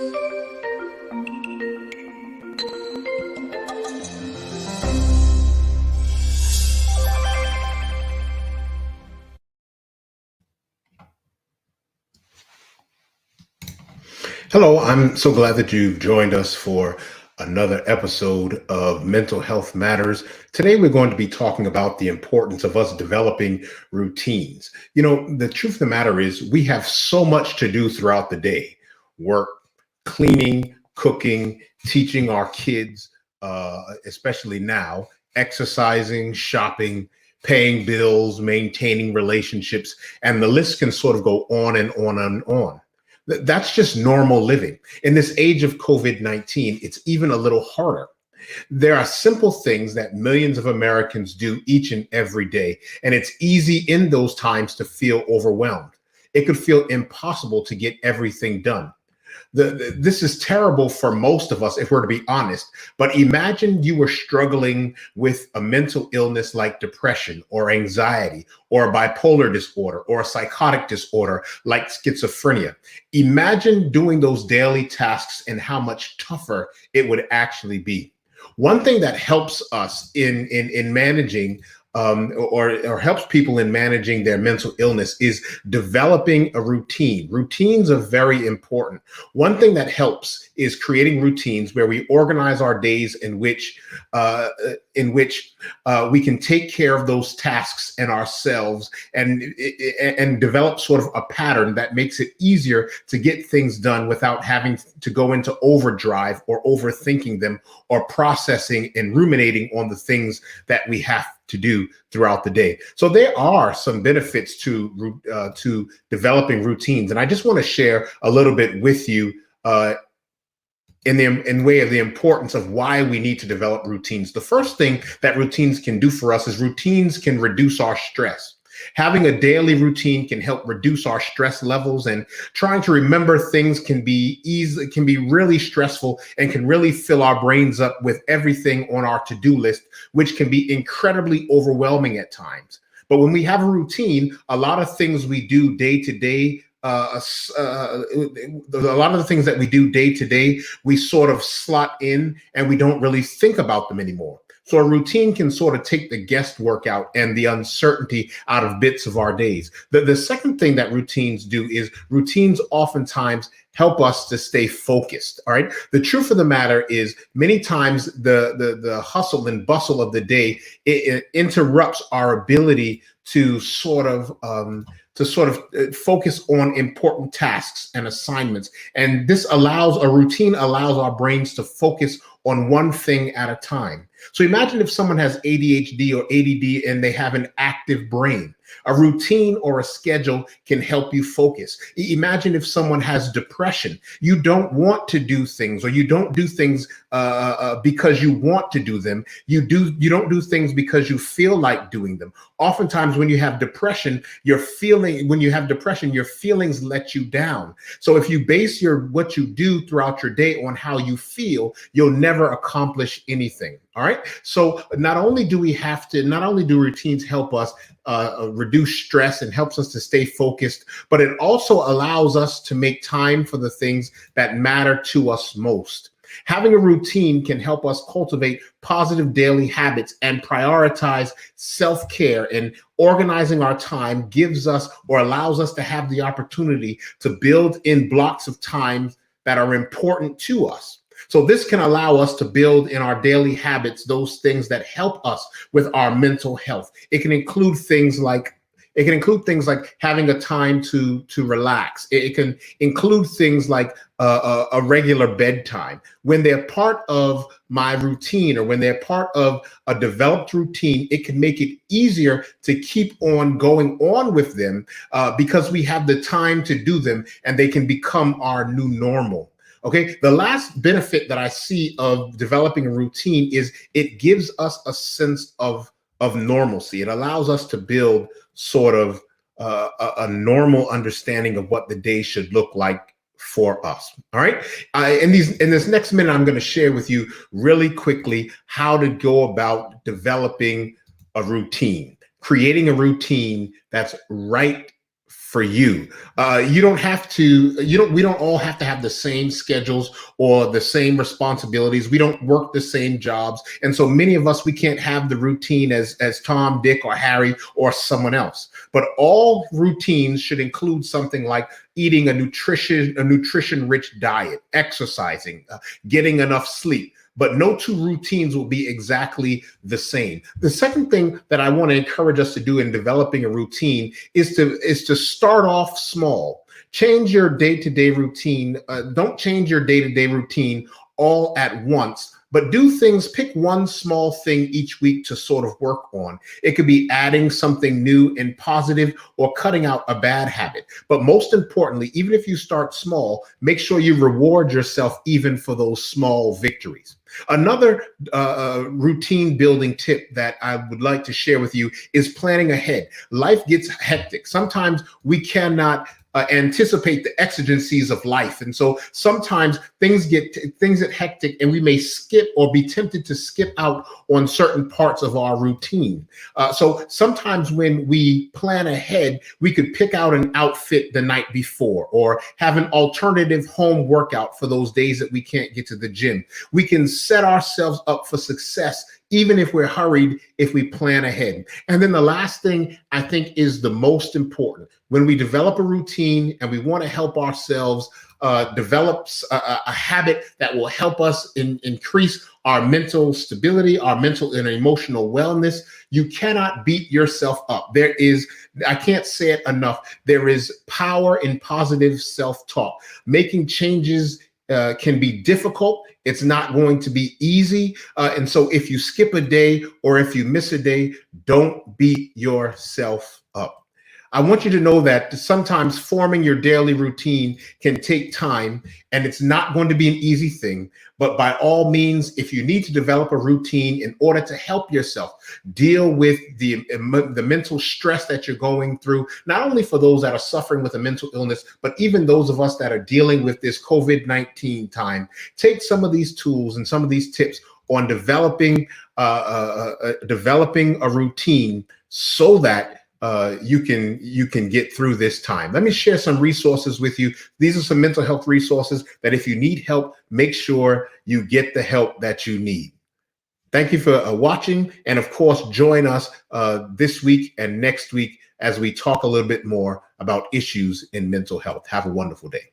Hello, I'm so glad that you've joined us for another episode of Mental Health Matters. Today, we're going to be talking about the importance of us developing routines. You know, the truth of the matter is, we have so much to do throughout the day: work, cleaning, cooking, teaching our kids, especially now, exercising, shopping, paying bills, maintaining relationships, and the list can sort of go on and on and on. That's just normal living. In this age of COVID-19, it's even a little harder. There are simple things that millions of Americans do each and every day, and it's easy in those times to feel overwhelmed. It could feel impossible to get everything done. This is terrible for most of us, if we're to be honest. But imagine you were struggling with a mental illness like depression or anxiety or a bipolar disorder or a psychotic disorder like schizophrenia. Imagine doing those daily tasks and how much tougher it would actually be. One thing that helps us in managing or helps people in managing their mental illness is developing a routine. Routines are very important. One thing that helps is creating routines where we organize our days in which we can take care of those tasks and ourselves, and develop sort of a pattern that makes it easier to get things done without having to go into overdrive or overthinking them or processing and ruminating on the things that we have to do throughout the day. So there are some benefits to developing routines, and I just want to share a little bit with you in way of the importance of why we need to develop routines. The first thing that routines can do for us is routines can reduce our stress. Having a daily routine can help reduce our stress levels, and trying to remember things can be really stressful and can really fill our brains up with everything on our to-do list, which can be incredibly overwhelming at times. But when we have a routine, a lot of things we do day to day, a lot of the things that we do day to day, we sort of slot in and we don't really think about them anymore. So a routine can sort of take the guesswork out and the uncertainty out of bits of our days. The second thing that routines do is routines oftentimes help us to stay focused. All right. The truth of the matter is, many times the hustle and bustle of the day, it interrupts our ability to sort of focus on important tasks and assignments. And a routine allows our brains to focus on one thing at a time. So imagine if someone has ADHD or ADD and they have an active brain. A routine or a schedule can help you focus. Imagine if someone has depression. You don't want to do things, or you don't do things because you want to do them. You don't do things because you feel like doing them. Oftentimes, when you have depression, your feelings let you down. So if you base what you do throughout your day on how you feel, you'll never accomplish anything. All right. So not only do routines help us reduce stress and helps us to stay focused, but it also allows us to make time for the things that matter to us most. Having a routine can help us cultivate positive daily habits and prioritize self-care, and organizing our time gives us or allows us to have the opportunity to build in blocks of time that are important to us. So this can allow us to build in our daily habits those things that help us with our mental health. It can include things like having a time to relax. It can include things like a regular bedtime. When they're part of my routine, or when they're part of a developed routine, it can make it easier to keep on going on with them because we have the time to do them, and they can become our new normal. Okay, the last benefit that I see of developing a routine is it gives us a sense of normalcy. It allows us to build sort of a normal understanding of what the day should look like for us. All right. In this next minute, I'm going to share with you really quickly how to go about developing a routine, creating a routine that's right for you. You don't have to, we don't all have to have the same schedules or the same responsibilities. We don't work the same jobs. And so many of us, we can't have the routine as Tom, Dick, or Harry, or someone else. But all routines should include something like eating a nutrition-rich diet, exercising, getting enough sleep. But no two routines will be exactly the same. The second thing that I want to encourage us to do in developing a routine is to start off small. Change your day-to-day routine. Don't change your day-to-day routine all at once, but do things, pick one small thing each week to sort of work on. It could be adding something new and positive or cutting out a bad habit. But most importantly, even if you start small, make sure you reward yourself even for those small victories. Another routine building tip that I would like to share with you is planning ahead. Life gets hectic. Sometimes we cannot anticipate the exigencies of life. And so sometimes things get hectic and we may skip or be tempted to skip out on certain parts of our routine. So sometimes when we plan ahead, we could pick out an outfit the night before or have an alternative home workout for those days that we can't get to the gym. We can set ourselves up for success even if we're hurried, if we plan ahead. And then the last thing I think is the most important. When we develop a routine and we want to help ourselves develop a habit that will help us increase our mental stability, our mental and emotional wellness, you cannot beat yourself up. There is, I can't say it enough, there is power in positive self-talk. Making changes can be difficult. It's not going to be easy. And so if you skip a day or if you miss a day, don't beat yourself up. I want you to know that sometimes forming your daily routine can take time and it's not going to be an easy thing. But by all means, if you need to develop a routine in order to help yourself deal with the mental stress that you're going through, not only for those that are suffering with a mental illness, but even those of us that are dealing with this COVID-19 time, take some of these tools and some of these tips on developing a routine so that you can get through this time. Let me share some resources with you. These are some mental health resources that if you need help, make sure you get the help that you need. Thank you for watching. And of course, join us this week and next week as we talk a little bit more about issues in mental health. Have a wonderful day.